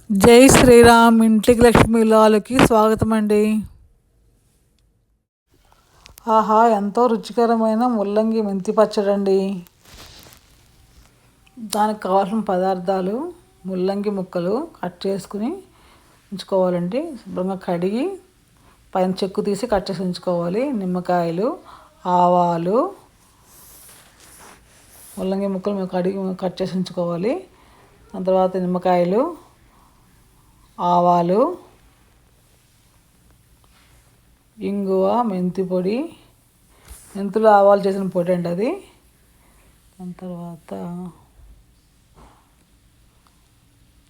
జై శ్రీరామ్ ఇంటికి లక్ష్మీ లాలకి స్వాగతం అండి. ఆహా, ఎంతో రుచికరమైన ముల్లంగి మెంతి పచ్చడి అండి. దానికి కావాల్సిన పదార్థాలు: ముల్లంగి ముక్కలు కట్ చేసుకుని ఉంచుకోవాలండి. శుభ్రంగా కడిగి పైన చెక్కు తీసి కట్ చేసి ఉంచుకోవాలి. నిమ్మకాయలు, ఆవాలు, ముల్లంగి ముక్కలు కడిగి కట్ చేసి ఉంచుకోవాలి. దాని తర్వాత నిమ్మకాయలు, ఆవాలు, ఇంగువ, మెంతి పొడి, మెంతులు ఆవాలు చేసిన పొడి అండి అది. దాని తర్వాత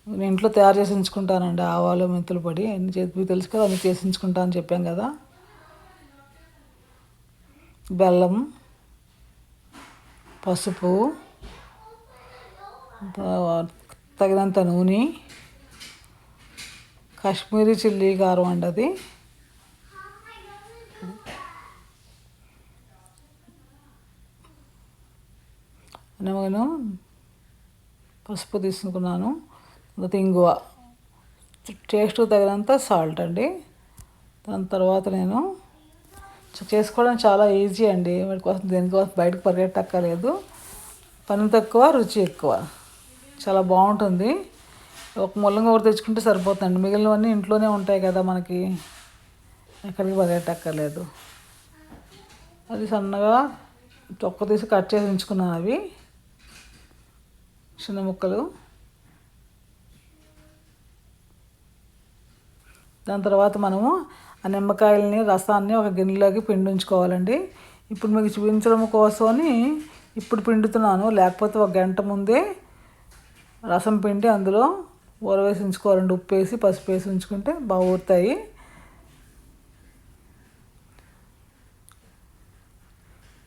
నేను ఇంట్లో తయారు చేసి ఉంచుకుంటానండి ఆవాలు మెంతుల పొడి. అన్ని చేతి తెలుసు కదా, అన్ని చేసి ఉంచుకుంటాను చెప్పాం కదా. బెల్లం, పసుపు, తగినంత నూనె, కాశ్మీరీ చిల్లీ కారం అండి అది. నేను పసుపు తీసుకున్నాను. తర్వాత ఇంగువ, టేస్ట్ తగినంత సాల్ట్ అండి. దాని తర్వాత నేను చేసుకోవడం చాలా ఈజీ అండి. వాటి కోసం దేనికోసం బయటకు పరిగెట్టక్కర్లేదు. పని తక్కువ, రుచి ఎక్కువ. చాలా బాగుంటుంది. ఒక ముల్లంగి ఒకటి తెచ్చుకుంటే సరిపోతుందండి. మిగిలినవన్నీ ఇంట్లోనే ఉంటాయి కదా మనకి, ఎక్కడికి పరిగెట్టక్కర్లేదు. అది సన్నగా తొక్క తీసి కట్ చేసి ఉంచుకున్నాను. అవి చిన్న ముక్కలు. దాని తర్వాత మనము ఆ నిమ్మకాయలని రసాన్ని ఒక గిన్నెలోకి పిండి ఉంచుకోవాలండి. ఇప్పుడు మీకు చూపించడం కోసమని ఇప్పుడు పిండుతున్నాను. లేకపోతే ఒక గంట ముందే రసం పిండి అందులో ఊరవేసి ఉంచుకోవాలండి. ఉప్పు వేసి పసుపు వేసి ఉంచుకుంటే బాగా ఊరుతాయి.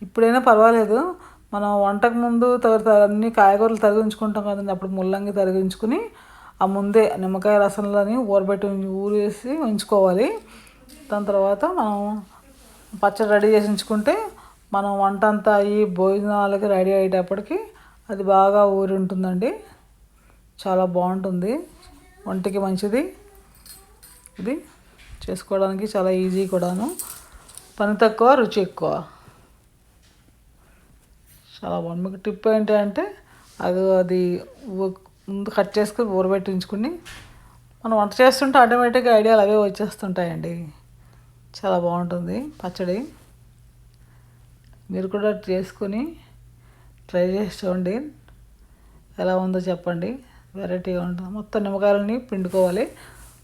ఇప్పుడైనా పర్వాలేదు, మనం వంటకు ముందు అన్ని కాయగూరలు తరిగి ఉంచుకుంటాం కదండి. అప్పుడు ముల్లంగి తరిగి ఉంచుకుని ఆ ముందే నిమ్మకాయ రసంలోని ఊరేసి ఉంచుకోవాలి. దాని తర్వాత మనం పచ్చడి రెడీ చేసి ఉంచుకుంటే మనం వంట అంతా అయ్యి భోజనాలకి రెడీ అయ్యేటప్పటికి అది బాగా ఊరి ఉంటుందండి. చాలా బాగుంటుంది, ఒంటికి మంచిది. ఇది చేసుకోవడానికి చాలా ఈజీ కూడాను. పని తక్కువ, రుచి ఎక్కువ. చాలా బాగుంది. మీకు టిప్ ఏంటి అంటే అది ముందు కట్ చేసుకుని ఊరబెట్టించుకుని మనం వంట చేస్తుంటే ఆటోమేటిక్గా ఐడియాలు అవే వచ్చేస్తుంటాయండి. చాలా బాగుంటుంది పచ్చడి. మీరు కూడా చేసుకుని ట్రై చేసి చూడండి, ఎలా ఉందో చెప్పండి. వెరైటీగా ఉంటుంది. మొత్తం నిమ్మకాయలని పిండుకోవాలి.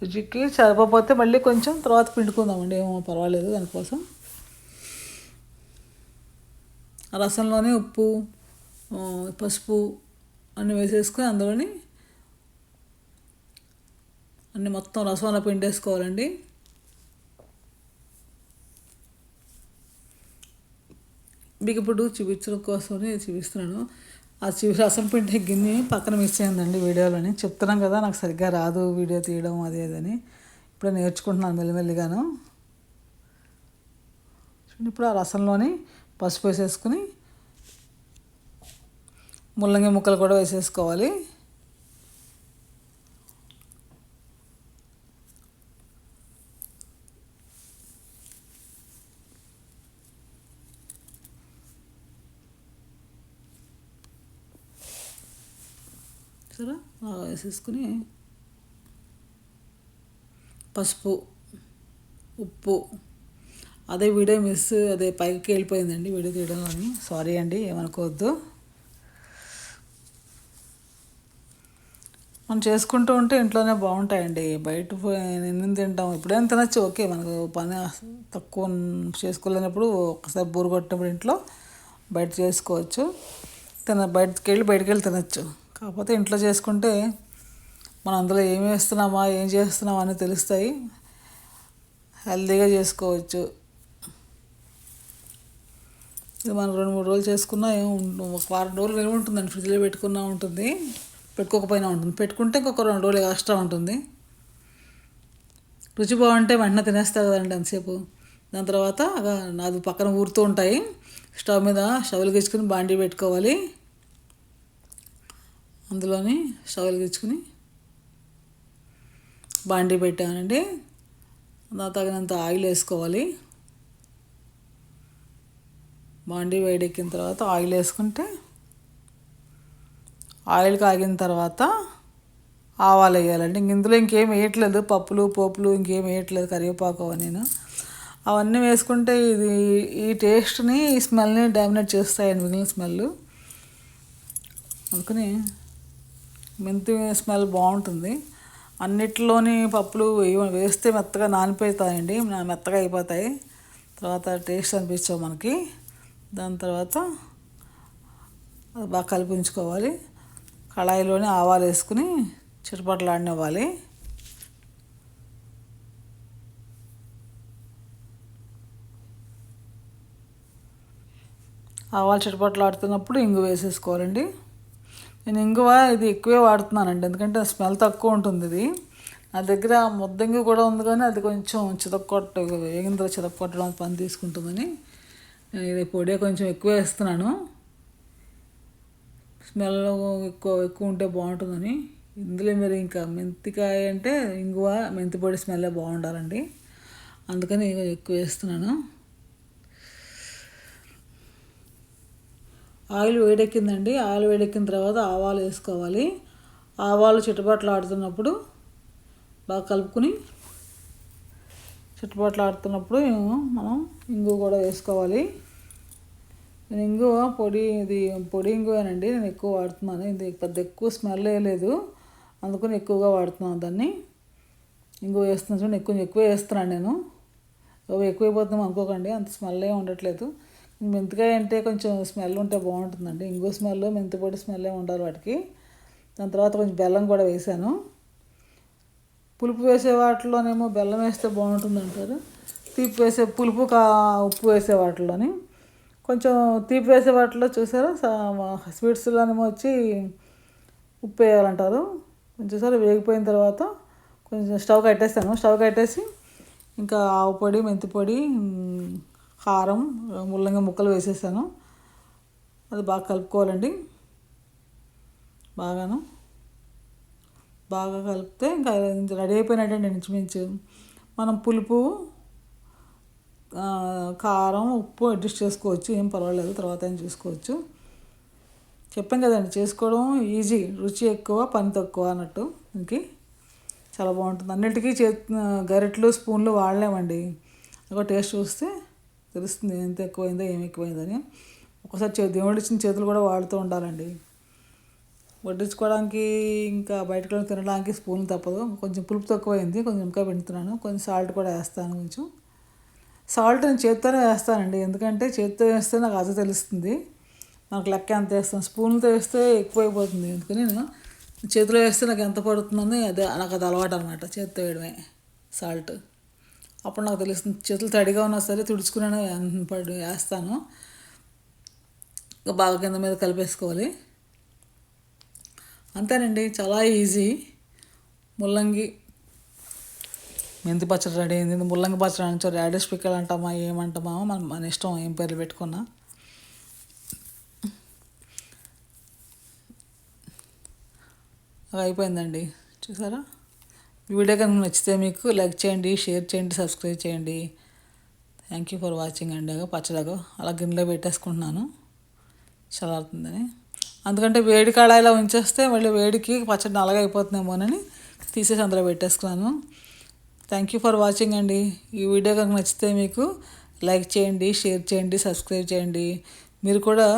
రుచికి సరిపోతే మళ్ళీ కొంచెం తర్వాత పిండుకుందామండి, ఏమో పర్వాలేదు. దానికోసం ఆ రసంలోనే ఉప్పు, పసుపు అన్నీ వేసేసుకొని అందులోని అన్నీ మొత్తం రసంలో పిండేసుకోవాలండి. మీకు ఇప్పుడు చూపించడం కోసమని చూపిస్తున్నాను. ఆ రసం పిండి గిన్నె పక్కన మిస్ అయిందండి వీడియోలోని. చెప్తున్నాం కదా, నాకు సరిగ్గా రాదు వీడియో తీయడం అది అదని. ఇప్పుడే నేర్చుకుంటున్నాను మెల్లిమెల్లిగాను. ఇప్పుడు ఆ రసంలోని పసుపు వేసేసుకుని ముల్లంగి ముక్కలు కూడా వేసేసుకోవాలి. సరే, వేసేసుకుని పసుపు, ఉప్పు. అదే వీడియో అదే పైకి వెళ్ళిపోయిందండి వీడియో తీయడంలోని. సారీ అండి, ఏమనుకోవద్దు. మనం చేసుకుంటూ ఉంటే ఇంట్లోనే బాగుంటాయండి. బయట ఎన్ని తింటాం, ఎప్పుడైనా తినచ్చు. ఓకే, మనకు పని తక్కువ చేసుకోలేనప్పుడు ఒకసారి బోరు కొట్టినప్పుడు ఇంట్లో బయట చేసుకోవచ్చు. బయటికి వెళ్ళి తినచ్చు. కాకపోతే ఇంట్లో చేసుకుంటే మనం అందులో ఏమి వేస్తున్నామా, ఏం చేస్తున్నామా అని తెలుస్తాయి. హెల్తీగా చేసుకోవచ్చు. ఇది మనం 2-3 రోజులు చేసుకున్నా ఒక వారం రోజులు నిల్వ ఉంటుందండి. ఫ్రిడ్జ్లో పెట్టుకున్నా ఉంటుంది, పెట్టుకోకపోయినా ఉంటుంది. పెట్టుకుంటే ఇంకొక 2 రోజులు ఎక్స్ట్రా ఉంటుంది. రుచి బాగుంటే వెంటనే తినేస్తారు కదండి అంతసేపు. దాని తర్వాత అది పక్కన ఊరుతూ ఉంటాయి. స్టవ్ మీద వెలిగించుకుని బాండీ పెట్టుకోవాలి. అందులోని స్టవ్ వెలిగించుకుని బాండీ పెట్టానండి. తగినంత ఆయిల్ వేసుకోవాలి. బాండీ వేడెక్కిన తర్వాత ఆయిల్ వేసుకుంటే, ఆయిల్ కాగిన తర్వాత ఆవాలు వేయాలండి. ఇందులో ఇంకేం వేయట్లేదు, పప్పులు పోపులు ఇంకేం వేయట్లేదు, కరివేపాకు నేను అవన్నీ వేసుకుంటే ఇది ఈ టేస్ట్ని ఈ స్మెల్ని డామినేట్ చేస్తాయండి, మిగిలిన స్మెల్. అందుకని మెంతి స్మెల్ బాగుంటుంది. అన్నిట్లోని పప్పులు వేస్తే మెత్తగా నానిపోతాయండి, మెత్తగా అయిపోతాయి. తర్వాత టేస్ట్ అనిపించవు మనకి. దాని తర్వాత బాగా కలిపి ఉంచుకోవాలి. కళాయిలోనే ఆవాలు వేసుకుని చిటపటలాడనివ్వాలి. ఆవాలు చిటపటలాడుతున్నప్పుడు ఇంగువ వేసేసుకోవాలండి. నేను ఇంగువ ఇది ఎక్కువే వాడుతున్నానండి, ఎందుకంటే స్మెల్ తక్కువ ఉంటుంది. ఇది నా దగ్గర ముద్దంగి కూడా ఉంది, కానీ అది కొంచెం వేగిన చితక్కొట్టడం పని తీసుకుంటుందని నేను ఇది పొడి కొంచెం ఎక్కువ వేస్తున్నాను. స్మెల్ ఎక్కువ ఉంటే బాగుంటుందని. ఇందులో మీరు ఇంకా మెంతికాయ అంటే ఇంగువ మెంతి పొడి స్మెల్ బాగుండాలండి, అందుకని ఎక్కువ వేస్తున్నాను. ఆయిల్ వేడెక్కిందండి. ఆయిల్ వేడెక్కిన తర్వాత ఆవాలు వేసుకోవాలి. ఆవాలు చిటపటలాడుతున్నప్పుడు బాగా కలుపుకుని, చిటపటలాడుతున్నప్పుడు మనం ఇంగువ కూడా వేసుకోవాలి. నేను ఇంగువ పొడి ఇంగువేనండి నేను ఎక్కువ వాడుతున్నాను. ఇది పెద్ద ఎక్కువ స్మెల్ వేయలేదు, అందుకని ఎక్కువగా వాడుతున్నాను దాన్ని. ఇంగువ వేస్తున్నాను చూడండి, ఎక్కువ వేస్తున్నాను నేను. ఎక్కువైపోతున్నాం అనుకోకండి, అంత స్మెల్ ఏమి ఉండట్లేదు. మెంతికాయ అంటే కొంచెం స్మెల్ ఉంటే బాగుంటుందండి. ఇంగువ స్మెల్ మెంతి పొడి స్మెల్ ఉండాలి వాటికి. దాని తర్వాత కొంచెం బెల్లం కూడా వేసాను. పులుపు వేసే వాటిలోనేమో బెల్లం వేస్తే బాగుంటుంది అంటారు, తీపి వేసే ఉప్పు వేసే వాటిలోని కొంచెం తీపి వేసే వాటిలో చూసారా స్వీట్స్లోనేమో వచ్చి ఉప్పు వేయాలంటారు. కొంచెం సరే వేగిపోయిన తర్వాత కొంచెం స్టవ్ కట్టేసి ఇంకా ఆవు పొడి, మెంతి పొడి, కారం, ముల్లంగి ముక్కలు వేసేసాను. అది బాగా కలుపుకోవాలండి. బాగా కలిపితే ఇంకా రెడీ అయిపోయినట్టండి ఇంచుమించు. మనం పులుపు, కారం, ఉప్పు అడ్జస్ట్ చేసుకోవచ్చు, ఏం పర్వాలేదు, తర్వాత ఏం చేసుకోవచ్చు. చెప్పాం కదండి, చేసుకోవడం ఈజీ, రుచి ఎక్కువ పని తక్కువ అన్నట్టు. ఇంక చాలా బాగుంటుంది. అన్నిటికీ గరిటెలు స్పూన్లు వాడలేమండి. ఒక టేస్ట్ చూస్తే తెలుస్తుంది ఎంత ఎక్కువైందో ఏమి ఎక్కువైందని. ఒకసారి దేవుడు ఇచ్చిన చేతులు కూడా వాడుతూ ఉండాలండి. వడ్డించుకోవడానికి ఇంకా బయటకు తినడానికి స్పూన్లు తప్పదు. కొంచెం పులుపు తక్కువైంది, కొంచెం ఇంకా పెడుతున్నాను. కొంచెం సాల్ట్ కూడా వేస్తాను. కొంచెం సాల్ట్ నేను చేత్తోనే వేస్తానండి, ఎందుకంటే చేత్తో వేస్తే నాకు అది తెలుస్తుంది, నాకు లెక్క ఎంత వేస్తాను. స్పూన్తో వేస్తే ఎక్కువైపోతుంది, అందుకని నేను చేతిలో వేస్తే నాకు ఎంత పడుతుందని నాకు అది అలవాటు అనమాట, చేత్తో వేయడమే సాల్ట్. అప్పుడు నాకు తెలుస్తుంది. చేతులు తడిగా ఉన్నా సరే తుడుచుకునే వేస్తాను. బాగా కింద మీద కలిపేసుకోవాలి. అంతేనండి, చాలా ఈజీ. ముల్లంగి మెంతి పచ్చడి రెడీ అయింది. ముల్లంగి పచ్చడి అంటే రాడిష్ పిక్కల్ అంటామా ఏమంటామా మన ఇష్టం, ఏం పేర్లు పెట్టుకున్నా. అయిపోయిందండి, చూసారా. ఈ వీడియో కనుక నచ్చితే మీకు లైక్ చేయండి, షేర్ చేయండి, సబ్స్క్రైబ్ చేయండి. థ్యాంక్ యూ ఫర్ వాచింగ్ అండి. పచ్చడిగా అలా గిన్నెలో పెట్టేసుకుంటున్నాను చల్లారుతుందని. అందుకంటే వేడి కళాయిలో ఉంచేస్తే మళ్ళీ వేడికి పచ్చడి నల్లగా అయిపోతుందేమోనని తీసేసి అందులో పెట్టేసుకున్నాను. థ్యాంక్ యూ ఫర్ వాచింగ్ అండి. ఈ వీడియో కనుక నచ్చితే మీకు లైక్ చేయండి, షేర్ చేయండి, సబ్స్క్రైబ్ చేయండి. మీరు కూడా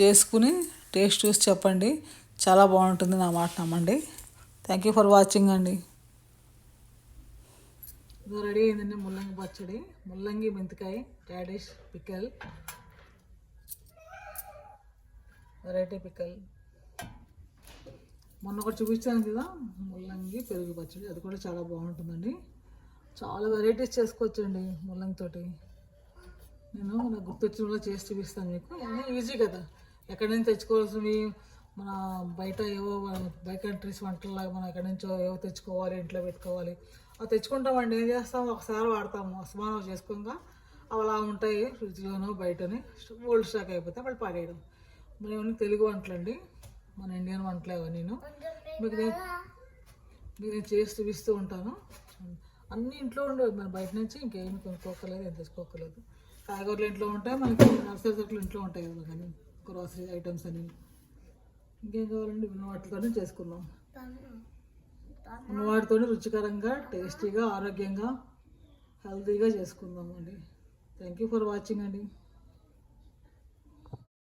చేసుకుని టేస్ట్ చూసి చెప్పండి, చాలా బాగుంటుంది, నా మాట నమ్మండి. థ్యాంక్ యూ ఫర్ వాచింగ్ అండి. ఇది రెడీ అయిందండి ముల్లంగి పచ్చడి, ముల్లంగి మెంతికాయ రాడిష్ పిక్కల్, వెరైటీ పిక్కల్. మొన్న ఒకటి చూపించాను కదా, ముల్లంగి పెరుగు పచ్చడి, అది కూడా చాలా బాగుంటుందండి. చాలా వెరైటీస్ చేసుకోవచ్చండి ముల్లంగితోటి. నేను నాకు గుర్తొచ్చినలో చేసి చూపిస్తాను మీకు. అన్నీ ఈజీ కదా, ఎక్కడి నుంచి తెచ్చుకోవాల్సినవి మన బయట ఏవో బై కంట్రీస్ వంటల్లాగా మనం ఎక్కడి నుంచో ఏవో తెచ్చుకోవాలి, ఇంట్లో పెట్టుకోవాలి. అవి తెచ్చుకుంటామండి, ఏం చేస్తాము, ఒకసారి వాడతాము, అసమానం చేసుకోగా అవి అలా ఉంటాయి ఫ్రిడ్జ్లోనో బయటని, ఓల్డ్ స్టాక్ అయిపోతే మళ్ళీ పడేయడం. మన ఇవన్నీ తెలుగు వంటలండి, మన ఇండియన్ వంటలు అవన్నీ. మీకు నేను చేసి చూపిస్తూ ఉంటాను. అన్నీ ఇంట్లో ఉండవు, మన బయట నుంచి ఇంకేమి కొనుక్కోకలేదు, ఏం తెచ్చుకోకలేదు. కాయగూరలు ఇంట్లో ఉంటాయి, మనకి నర్సరీ సరుకులు ఇంట్లో ఉంటాయి కదా, కానీ గ్రోసరీ ఐటమ్స్ అని ఇంకేం కావాలండి, ఉన్న వాటితోనే చేసుకుందాం. ఉన్న వాటితోనే రుచికరంగా, టేస్టీగా, ఆరోగ్యంగా, హెల్తీగా చేసుకుందాం అండి. థ్యాంక్ యూ ఫర్ వాచింగ్ అండి.